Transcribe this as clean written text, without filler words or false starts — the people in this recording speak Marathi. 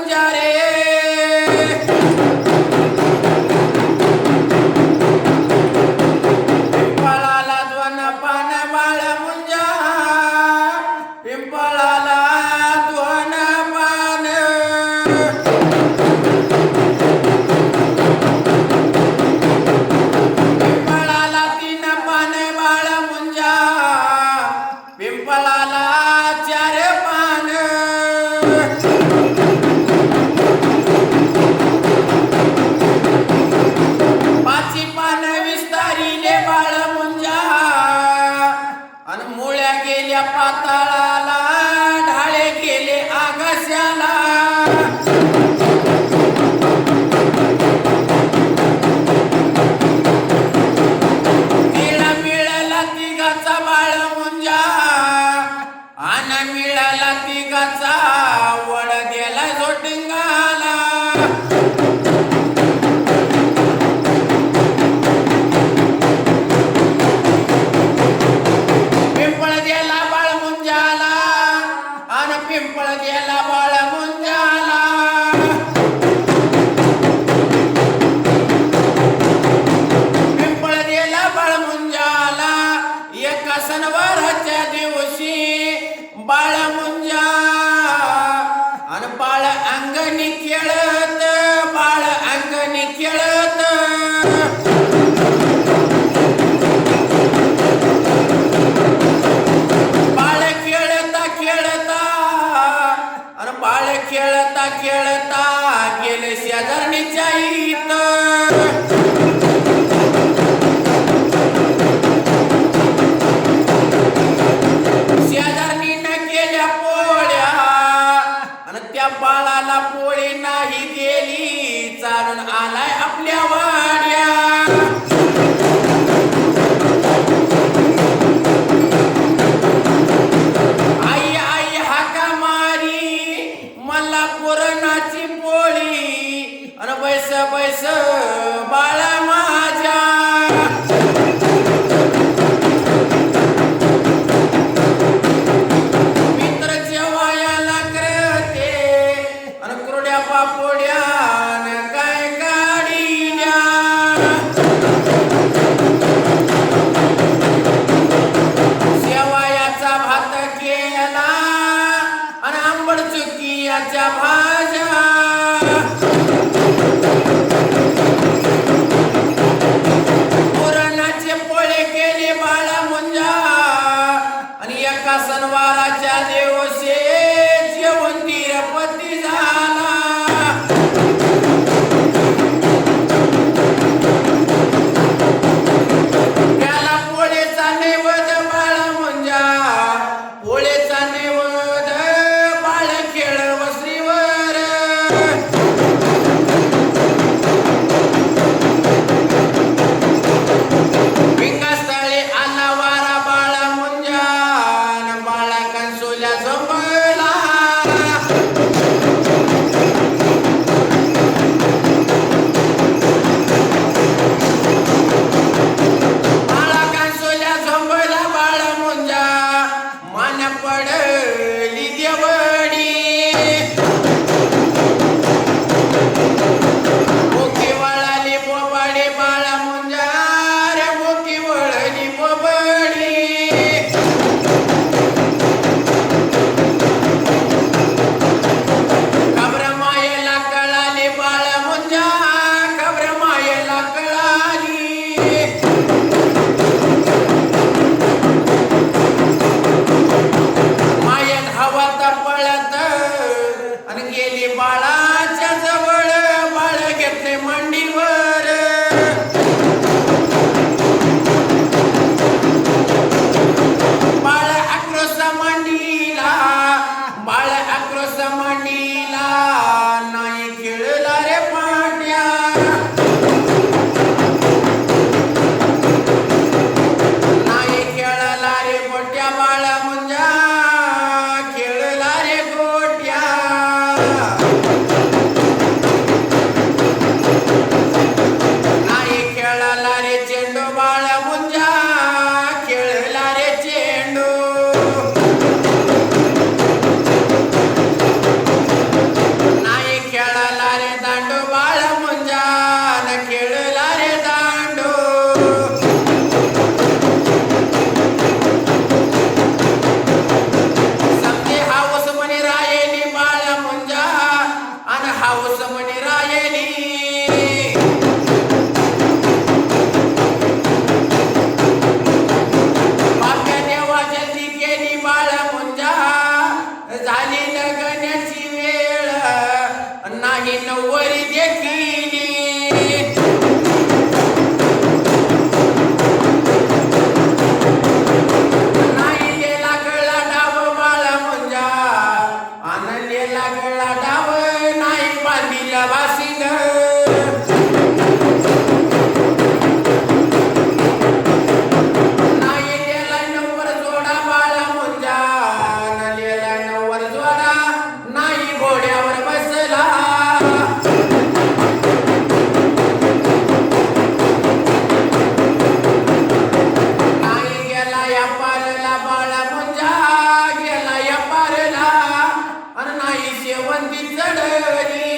मुंजा रे पिंपळाला दोन पान बाळ मुंजा पिंपळाला दोन पान पिंपळाला तीन पान बाळ मुंजा पिंपळाला चार पान पाची पान विस्तारिले बाळ मुंजा अन मुळ्या गेल्या पाताळाला ढाळे गेले आकाशाला मिळाला तिघाचा बाळ मुंजा अन मिळाला तिघाचा वड गेला जोटिंगाला पिंपळ गेला बाळ मुंजाला अन पिंपळ गेला बाळ मुंजाला पिंपळ गेला बाळ मुंजाला एका सणवाराच्या दिवशी बाळ मुंजा अन बाळ अंगणी खेळत बाळ अंगणी खेळत बाळ खेळता खेळता अन बाळ खेळता खेळता गेले शेजारणीच्या इथं शेजारणीनं केल्या पोळ्या आणि त्या बाळाला पोळी नाही गेली चालून आलाय आपल्या वाड्या आई आई हाका मारी मला पुरणाची पोळी आणि बैस बैस बाळा माझ्या मित्र जेवायला करते आणि कुरड्या पापोड्या न काय गाडील्या शेवायाचा भात केला आणि आंबट चुकियाच्या भाज्या पुरणाचे पोळे केले बाळा मुंजा आणि एका सणवाराच्या दिवशी जेवण तिरपती झाला त्याला पोळेचा नैवेद्य बाळा मुंजा पोळेचा नैवेद्य बाळ खेळ वस्त्रीवर विंगास्थळे आला वारा बाळा मुंजा न बाळा कंसोल्या जमला बाळा कंसोल्या जमला बाळा मुंजा मान पडली देवडी बोकी वळाली बोबाडी बाळा मुंजा रे बोकी वळली बोबडी खबर मायेला कळाली बाळा मुंजा खबर मायेला कळाली मायन हवात पळत आणि गेली बाळाच्या जवळ बाळ घेतले मांडीवर बाळ आक्रोश मांडीला बाळ आक्रोश मांडीला नाही खेळला रे पाट्या नाही खेळला रे गोट्या बाळा मुंजा खेळला रे गोट्या हाऊस म्हणे रायली बाप्या देवाच्या ती केली बाळ मुंजा झाली लगण्याची वेळ नाही नवरी देखील नाही गेला गळा डाव बाळ मुंजा आनंदेला गळा डाव नाही बांधिला वासिंग नाही गेला नवर जोडा बाळ मुंजा गेला नवर जोडा नाही घोड्यावर बसला नाही गेला या पारला बाळ मुंजा गेला या पारला आणि नाही शेवंती चढली